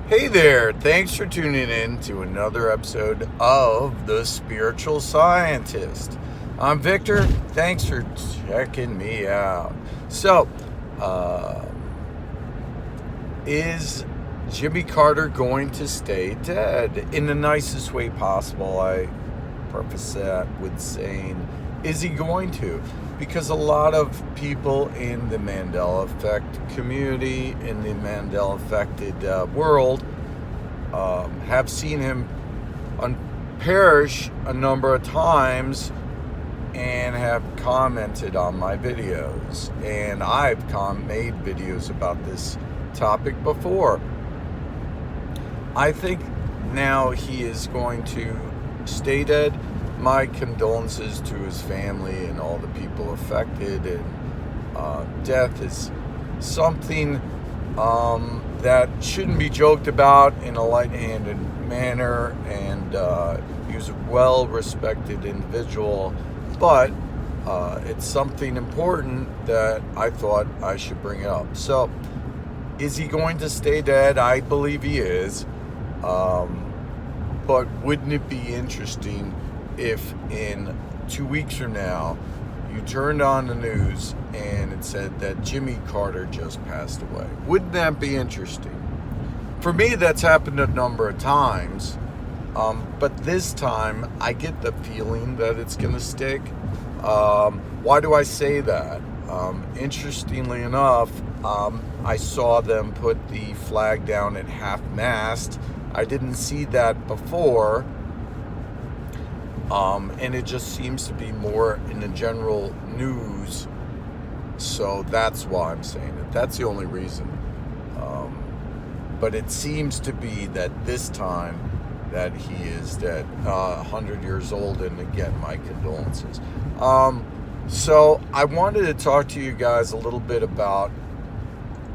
Hey there, thanks for tuning in to another episode of The Spiritual Scientist. I'm Victor, thanks for checking me out. So, is Jimmy Carter going to stay dead? In the nicest way possible, I preface that with saying, is he going to? Because a lot of people in the Mandela Effect community, in the Mandela affected world, have seen him perish a number of times and have commented on my videos. And I've made videos about this topic before. I think now he is going to stay dead. My condolences to his family and all the people affected. And death is something that shouldn't be joked about in a light-handed manner. And he was a well-respected individual, but it's something important that I thought I should bring up. So, is he going to stay dead? I believe he is. But wouldn't it be interesting if in 2 weeks from now you turned on the news and it said that Jimmy Carter just passed away? Wouldn't that be interesting? For me, that's happened a number of times, but this time I get the feeling that it's going to stick. Why do I say that? Interestingly enough, I saw them put the flag down at half-mast. I didn't see that before. And it just seems to be more in the general news. So that's why I'm saying it. That's the only reason. But it seems to be that this time that he is dead, 100 years old. And again, my condolences. So I wanted to talk to you guys a little bit about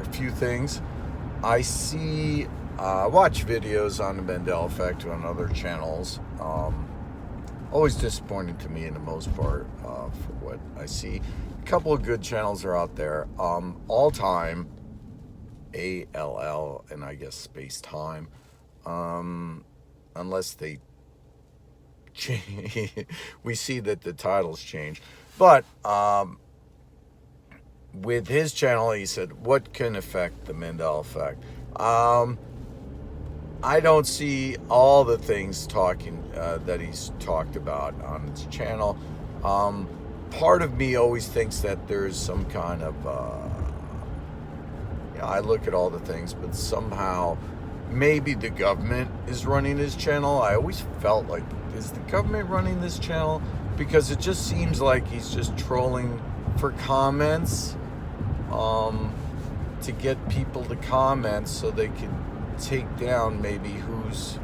a few things. I watch videos on the Mandela Effect on other channels. Always disappointing to me in the most part for what I see. A couple of good channels are out there. All Time, ALL, and I guess Space Time. Unless they change, we see that the titles change. But with his channel, he said, what can affect the Mandela Effect? I don't see all the things that he's talked about on his channel. Part of me always thinks that there's some kind of, I look at all the things, but somehow maybe the government is running his channel. I always felt like, is the government running this channel? Because it just seems like he's just trolling for comments, to get people to comment so they can take down maybe who's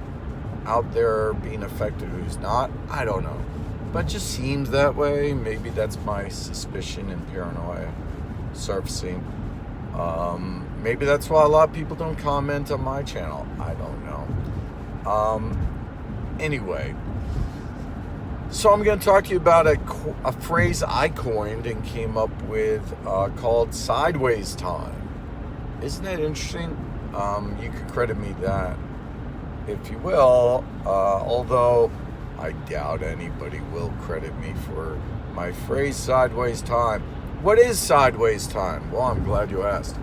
out there being affected, who's not. I don't know, but it just seems that way. Maybe that's my suspicion and paranoia surfacing. Maybe that's why a lot of people don't comment on my channel. I don't know. Anyway, so I'm going to talk to you about a phrase I coined and came up with called sideways time. Isn't that interesting? You could credit me that, if you will, although I doubt anybody will credit me for my phrase sideways time. What is sideways time? Well, I'm glad you asked.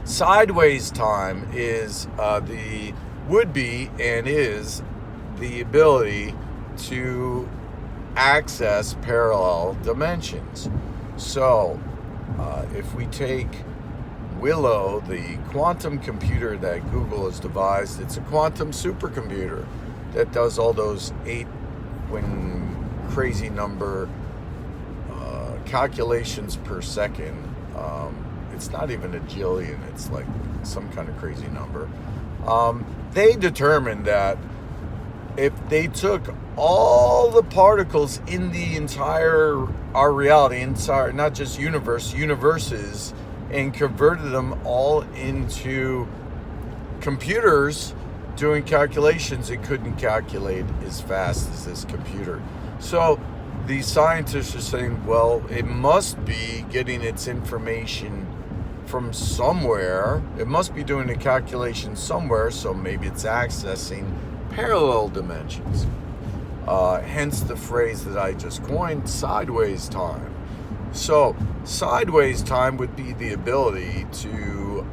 Sideways time is would be and is the ability to access parallel dimensions. So, if we take Willow, the quantum computer that Google has devised, it's a quantum supercomputer that does all those 8 crazy number calculations per second. It's not even a jillion, it's like some kind of crazy number. They determined that if they took all the particles in the entire, our reality, entire, not just universes, and converted them all into computers doing calculations, it couldn't calculate as fast as this computer. So the scientists are saying, well, it must be getting its information from somewhere. It must be doing a calculation somewhere, so maybe it's accessing parallel dimensions. Hence the phrase that I just coined, sideways time. So, sideways time would be the ability to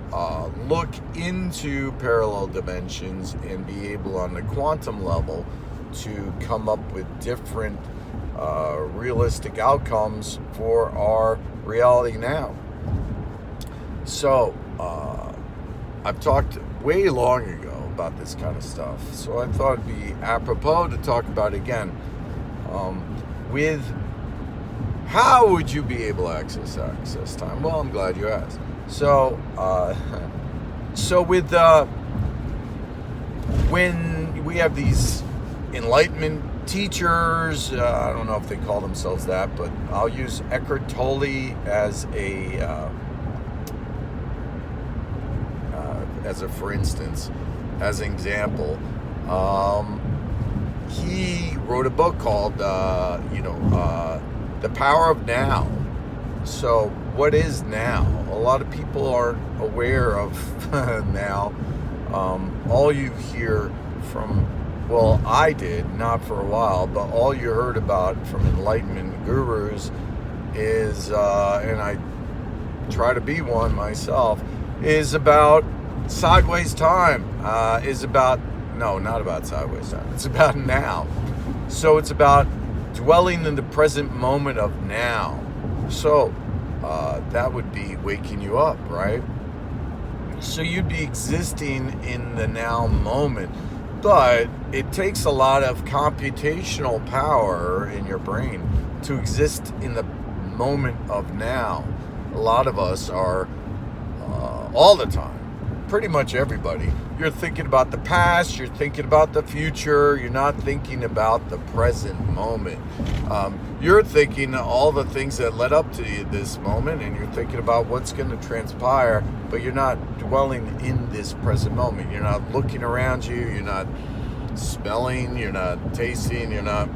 look into parallel dimensions and be able on the quantum level to come up with different realistic outcomes for our reality now. So, I've talked way long ago about this kind of stuff, so I thought it'd be apropos to talk about it again. With how would you be able to access time? Well, I'm glad you asked. So with when we have these enlightenment teachers, I don't know if they call themselves that, but I'll use Eckhart Tolle as a for instance, as an example. He wrote a book called The Power of Now. So what is now? A lot of people aren't aware of now. All you hear from, well, I did, not for a while, but all you heard about from enlightenment gurus is, and I try to be one myself, is about sideways time. Not about sideways time. It's about now. So it's about dwelling in the present moment of now. So that would be waking you up, right? So you'd be existing in the now moment. But it takes a lot of computational power in your brain to exist in the moment of now. A lot of us are all the time. Pretty much everybody. You're thinking about the past, you're thinking about the future, you're not thinking about the present moment. You're thinking all the things that led up to this moment, and you're thinking about what's going to transpire, but you're not dwelling in this present moment. You're not looking around you, you're not smelling, you're not tasting, you're not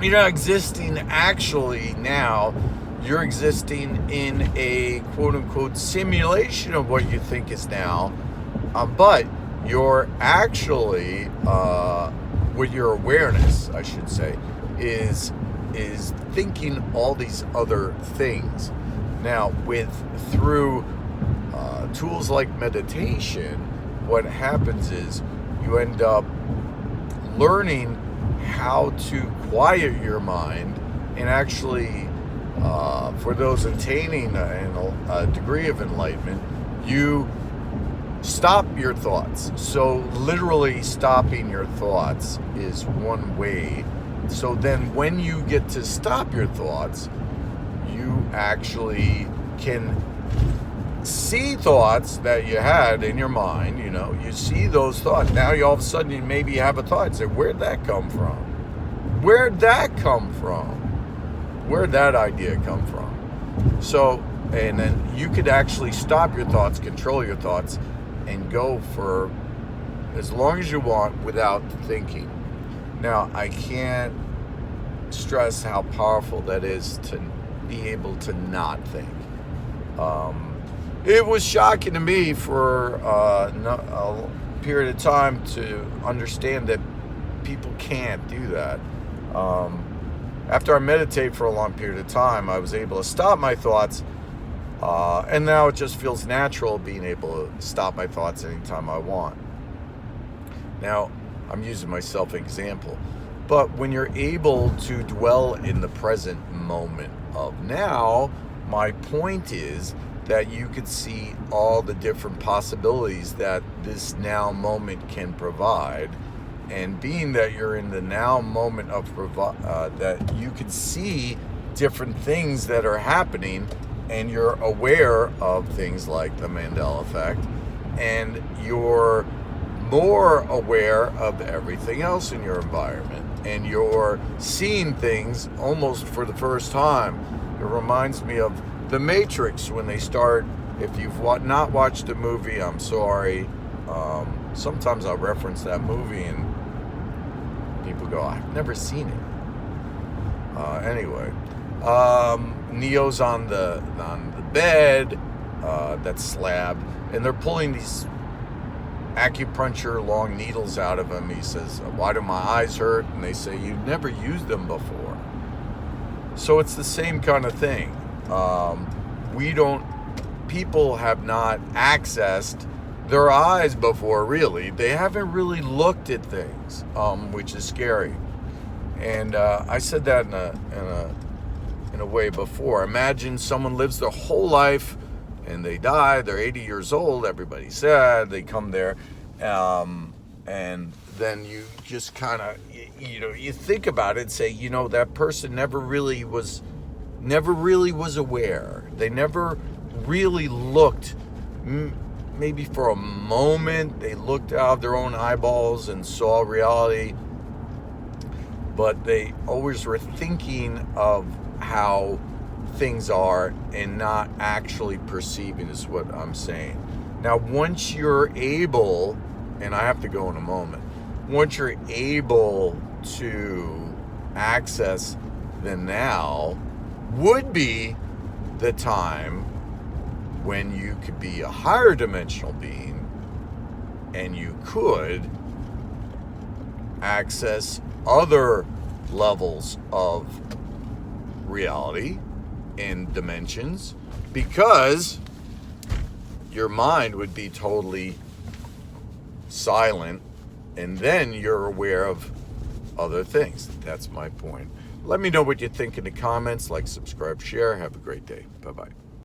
existing actually now. You're existing in a quote-unquote simulation of what you think is now, but you're actually, with your awareness, I should say, is thinking all these other things. Now, through tools like meditation, what happens is you end up learning how to quiet your mind and actually, for those attaining a degree of enlightenment, you stop your thoughts. So literally stopping your thoughts is one way. So then when you get to stop your thoughts, you actually can see thoughts that you had in your mind. You see those thoughts. Now you all of a sudden you maybe have a thought. Say, where'd that come from? Where'd that come from? Where'd that idea come from? So, and then you could actually stop your thoughts, control your thoughts, and go for as long as you want without thinking. Now, I can't stress how powerful that is to be able to not think. It was shocking to me for a period of time to understand that people can't do that. After I meditate for a long period of time, I was able to stop my thoughts, and now it just feels natural being able to stop my thoughts anytime I want. Now, I'm using myself as an example, but when you're able to dwell in the present moment of now, my point is that you could see all the different possibilities that this now moment can provide. And being that you're in the now moment of that you can see different things that are happening, and you're aware of things like the Mandela effect, and you're more aware of everything else in your environment, and you're seeing things almost for the first time. It reminds me of The Matrix when they start. If you've not watched the movie, I'm sorry. Sometimes I'll reference that movie and people go, I've never seen it. Anyway, Neo's on the bed, that's slabbed, and they're pulling these acupuncture long needles out of him. He says, why do my eyes hurt? And they say, you've never used them before. So it's the same kind of thing. People have not accessed their eyes before, really. They haven't really looked at things, which is scary. And I said that in a way before. Imagine someone lives their whole life and they die, they're 80 years old, everybody's sad, they come there, and then you just kind of, you think about it and say, that person never really was aware. They never really looked, maybe for a moment, they looked out of their own eyeballs and saw reality, but they always were thinking of how things are and not actually perceiving, is what I'm saying. Now, once you're able, and I have to go in a moment, once you're able to access the now, would be the time when you could be a higher dimensional being and you could access other levels of reality in dimensions, because your mind would be totally silent, and then you're aware of other things. That's my point. Let me know what you think in the comments. Like, subscribe, share. Have a great day. Bye-bye.